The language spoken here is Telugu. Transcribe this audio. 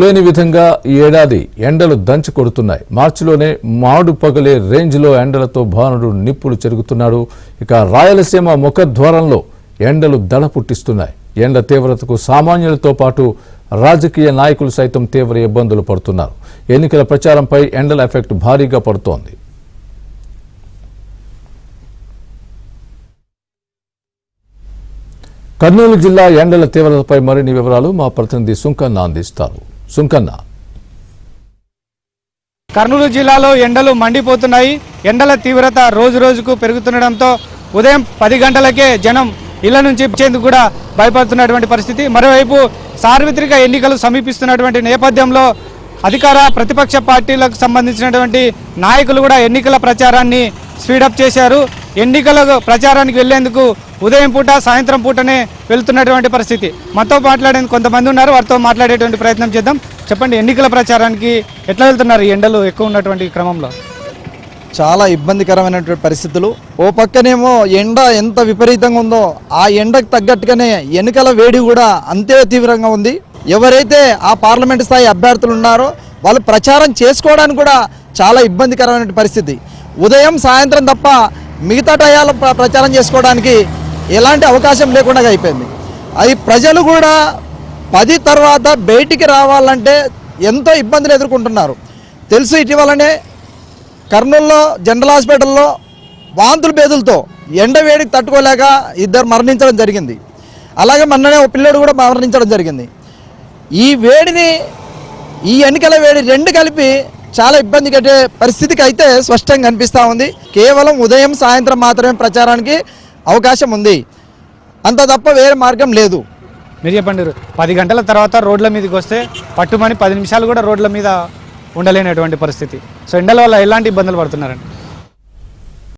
లేని విధంగా ఈ ఏడాది ఎండలు దంచి కొడుతున్నాయి. మార్చిలోనే మాడు పగలే రేంజ్లో ఎండలతో భానుడు నిప్పులు చెరుగుతున్నాడు. ఇక రాయలసీమ ముఖద్వారంలో ఎండలు దడ పుట్టిస్తున్నాయి. ఎండ తీవ్రతకు సామాన్యులతో పాటు రాజకీయ నాయకులు సైతం తీవ్ర ఇబ్బందులు పడుతున్నారు. ఎన్నికల ప్రచారంపై ఎండల ఎఫెక్ట్ భారీగా పడుతోంది. కర్నూలు జిల్లా ఎండల తీవ్రతపై మరిన్ని వివరాలు మా ప్రతినిధి సుంకన్న అందిస్తారు. సుంకన్న, కర్నూలు జిల్లాలో ఎండలు మండిపోతున్నాయి. ఎండల తీవ్రత రోజు రోజుకు పెరుగుతుండడంతో ఉదయం 10 గంటలకే జనం ఇళ్ల నుంచి వచ్చేందుకు కూడా భయపడుతున్నటువంటి పరిస్థితి. మరోవైపు సార్వత్రిక ఎన్నికలు సమీపిస్తున్నటువంటి నేపథ్యంలో అధికార ప్రతిపక్ష పార్టీలకు సంబంధించినటువంటి నాయకులు కూడా ఎన్నికల ప్రచారాన్ని స్పీడప్ చేశారు. ఎన్నికల ప్రచారానికి వెళ్లేందుకు ఉదయం పూట సాయంత్రం పూటనే వెళ్తున్నటువంటి పరిస్థితి. మనతో మాట్లాడేందుకు కొంతమంది ఉన్నారు, వారితో మాట్లాడేటువంటి ప్రయత్నం చేద్దాం. చెప్పండి, ఎన్నికల ప్రచారానికి ఎట్లా వెళ్తున్నారు? ఎండలు ఎక్కువ ఉన్నటువంటి క్రమంలో చాలా ఇబ్బందికరమైనటువంటి పరిస్థితులు. ఓ పక్కనేమో ఎండ ఎంత విపరీతంగా ఉందో ఆ ఎండకు తగ్గట్టుగానే ఎన్నికల వేడి కూడా అంతే తీవ్రంగా ఉంది. ఎవరైతే ఆ పార్లమెంటు స్థాయి అభ్యర్థులు ఉన్నారో వాళ్ళు ప్రచారం చేసుకోవడానికి కూడా చాలా ఇబ్బందికరమైన పరిస్థితి. ఉదయం సాయంత్రం తప్ప మిగతా టయాల ప్రచారం చేసుకోవడానికి ఎలాంటి అవకాశం లేకుండా అయిపోయింది. అది ప్రజలు కూడా 10 తర్వాత బయటికి రావాలంటే ఎంతో ఇబ్బందులు ఎదుర్కొంటున్నారు. తెలుసు, ఇటీవలనే కర్నూలులో జనరల్ హాస్పిటల్లో వాంతుల బేదులతో ఎండ వేడికి తట్టుకోలేక 2 మరణించడం జరిగింది. అలాగే మొన్ననే ఒక పిల్లడు కూడా మరణించడం జరిగింది. ఈ వేడిని, ఈ ఎన్నికల వేడి రెండు కలిపి చాలా ఇబ్బంది కట్టే పరిస్థితికి అయితే స్పష్టంగా కనిపిస్తూ ఉంది. కేవలం ఉదయం సాయంత్రం మాత్రమే ప్రచారానికి అవకాశం ఉంది, అంత తప్ప వేరే మార్గం లేదు. మీరు చెప్పండి, 10 గంటల తర్వాత రోడ్ల మీదకి వస్తే పట్టుమని 10 నిమిషాలు కూడా రోడ్ల మీద ఉండలేనటువంటి పరిస్థితి. సో ఎండల వల్ల ఎలాంటి ఇబ్బందులు పడుతున్నారండి?